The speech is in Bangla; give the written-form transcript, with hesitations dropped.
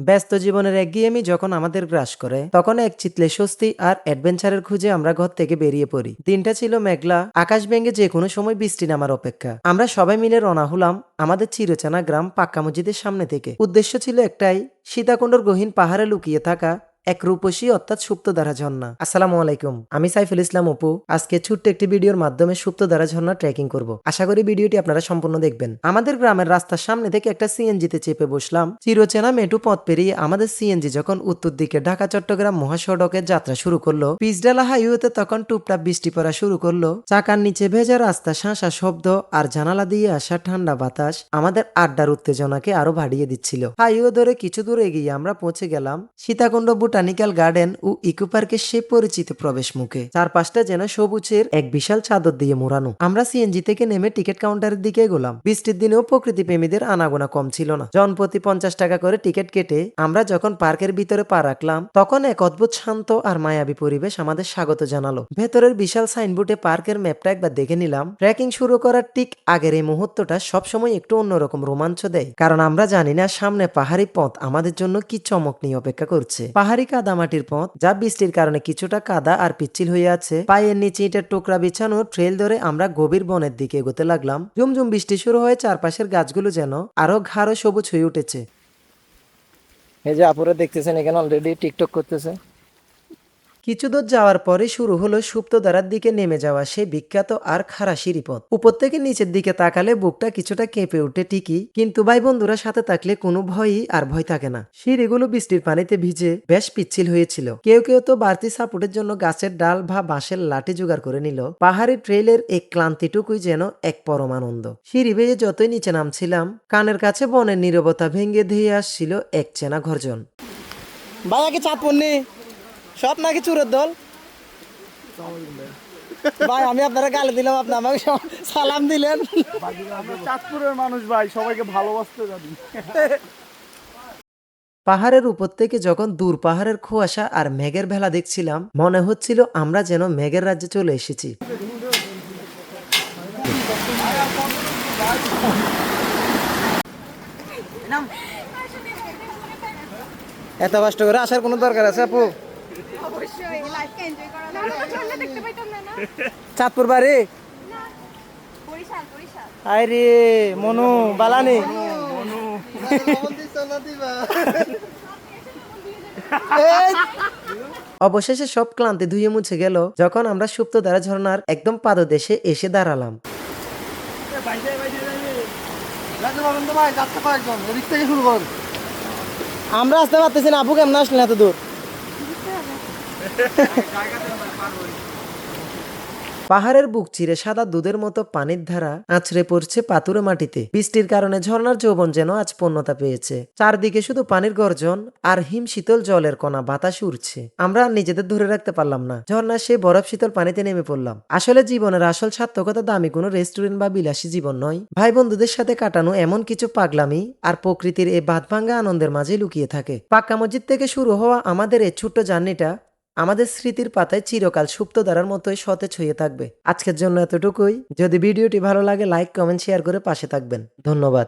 ব্যস্ত জীবনের একঘেয়েমি যখন আমাদের গ্রাস করে তখন এক চিতলে স্বস্তি আর অ্যাডভেঞ্চারের খুঁজে আমরা ঘর থেকে বেরিয়ে পড়ি। দিনটা ছিল মেঘলা, আকাশ ভেঙে যে কোনো সময় বৃষ্টি নামার অপেক্ষা। আমরা সবাই মিলে রওনা হলাম আমাদের চিরচেনা গ্রাম পাক্কা মসজিদের সামনে থেকে। উদ্দেশ্য ছিল একটাই, সীতাকুণ্ডর গহীন পাহাড়ে লুকিয়ে থাকা এক রূপসী অর্থাৎ সুপ্তধারা ঝর্ণা। আসসালামু আলাইকুম, আমি সাইফুল ইসলাম অপু। আজকে ছোট্ট একটি ভিডিওর মাধ্যমে সুপ্তধারা ঝর্ণা ট্রেকিং করব। আশা করি ভিডিওটি আপনারা সম্পূর্ণ দেখবেন। আমাদের গ্রামের রাস্তার সামনে থেকে একটা সিএনজিতে চেপে বসলাম। চিরচেনা মেটু পথ পেরিয়ে আমাদের সিএনজি যখন উত্তর দিকে ঢাকা চট্টগ্রাম মহাসড়কের যাত্রা শুরু করলো, পিচডালা হাইওয়েতে তখন টুপটাপ বৃষ্টি পড়া শুরু করলো। চাকার নিচে ভেজা রাস্তা, শাঁসা শব্দ আর জানালা দিয়ে আসা ঠান্ডা বাতাস আমাদের আড্ডার উত্তেজনাকে আরো বাড়িয়ে দিচ্ছিল। হাইওয়ে ধরে কিছু দূর এগিয়ে আমরা পৌঁছে গেলাম সীতাকুণ্ড বোটানিক্যাল গার্ডেন ও ইকো পার্কের সেই পরিচিত প্রবেশ মুখে। চারপাশটা যেন সবুজের এক বিশাল চাদর দিয়ে মোড়ানো। আমরা সিএনজি থেকে নেমে টিকিট কাউন্টারের দিকে এগোলাম। বৃষ্টির দিনেও প্রকৃতি প্রেমীদের আনাগোনা কম ছিল না। জনপ্রতি 50 টাকা করে টিকিট কেটে আমরা যখন পার্কের ভিতরে পা রাখলাম তখন এক অদ্ভুত শান্ত আর মায়াবী পরিবেশ আমাদের স্বাগত জানালো। ভেতরের বিশাল সাইনবোর্ডে পার্কের ম্যাপটা একবার দেখে নিলাম। ট্রেকিং শুরু করার ঠিক আগের এই মুহূর্তটা সবসময় একটু অন্যরকম রোমাঞ্চ দেয়, কারণ আমরা জানি না সামনে পাহাড়ি পথ আমাদের জন্য কি চমক নিয়ে অপেক্ষা করছে। পাহাড়ি কাদামাটির পথ, যা বৃষ্টির কারণে কিছুটা কাদা আর পিচ্ছিল হয়ে আছে। পায়ের নিচে ইটের টুকরা বিছানো ট্রেল ধরে আমরা গভীর বনের দিকে এগোতে লাগলাম। ঝুমঝুম বৃষ্টি শুরু হয়ে চারপাশের গাছগুলো যেন আরো গাঢ় সবুজ হয়ে উঠেছে। এই যে আপুরা দেখতেছেন এখানে অলরেডি টিকটক করতেছে। কিছু দূর যাওয়ার পরে শুরু হলো সুপ্তধারার দিকে নেমে যাওয়া সেই বিখ্যাত আর খাড়া সিঁড়িপথ। উপর থেকে নিচের দিকে তাকালে বুকটা কিছুটা কেঁপে উঠে ঠিকই, কিন্তু ভাই বন্ধুরা সাথে থাকলে কোনো ভয়ই আর ভয় থাকে না। সিঁড়িগুলো বৃষ্টির পানিতে ভিজে বেশ পিচ্ছিল হয়েছিল। কেউ কেউ তো বাড়তি সাপোর্টের জন্য গাছের ডাল বা বাঁশের লাঠি জোগাড় করে নিল। পাহাড়ি ট্রেলের এই ক্লান্তিটুকুই যেন এক পরম আনন্দ। সিঁড়ি বেয়ে যতই নিচে নামছিলাম, কানের কাছে বনের নীরবতা ভেঙে ধেয়ে আসছিল এক চেনা গর্জন। ভাইয়া কি চাঁদপুর নেই সব নাকি চুরের দল? ভাই আমি আপনারা গালি দিলাম, আপনি আমাকে সালাম দিলেন। চাঁদপুরের মানুষ ভাই, সবাইকে ভালোবাসতে জানি। পাহাড়ের উপর থেকে যখন দূর পাহাড়ের কুয়াশা আর মেঘের ভেলা দেখছিলাম, মনে হচ্ছিল আমরা যেন মেঘের রাজ্যে চলে এসেছি। এত কষ্ট করে আসার কোনো দরকার আছে আপু? চাঁদপুর বাড়ি? আরে মনু বালানি। অবশেষে সব ক্লান্তি ধুয়ে মুছে গেল যখন আমরা সুপ্তধারা ঝর্ণার একদম পাদদেশে এসে দাঁড়ালাম। আমরা আসতে পারতেছি না, আপু কেমন আসলেন এত দূর? পাহাড়ের বুক চিরে সাদা দুধের মতো পানির ধারা আছড়ে পড়ছে পাথুরে মাটিতে। বৃষ্টির কারণে ঝর্ণার যৌবন যেন আজ পূর্ণতা পেয়েছে। চারদিকে শুধু পানির গর্জন আর হিম শীতল জলের কণা বাতাস উড়ছে। আমরা নিজেদের ধরে রাখতে পারলাম না, ঝর্ণার সেই বরফ শীতল পানিতে নেমে পড়লাম। আসলে জীবনের আসল সার্থকতা দামি কোনো রেস্টুরেন্ট বা বিলাসী জীবন নয়, ভাই বন্ধুদের সাথে কাটানো এমন কিছু পাগলামি আর প্রকৃতির এই বাঁধভাঙ্গা আনন্দের মাঝে লুকিয়ে থাকে। পাক্কা মসজিদ থেকে শুরু হওয়া আমাদের এই ছোট্ট জার্নিটা আমাদের স্মৃতির পাতায় চিরকাল সুপ্তধারার মতোই সতেজ হয়ে থাকবে। আজকের জন্য এতটুকুই। যদি ভিডিওটি ভালো লাগে লাইক, কমেন্ট, শেয়ার করে পাশে থাকবেন। ধন্যবাদ।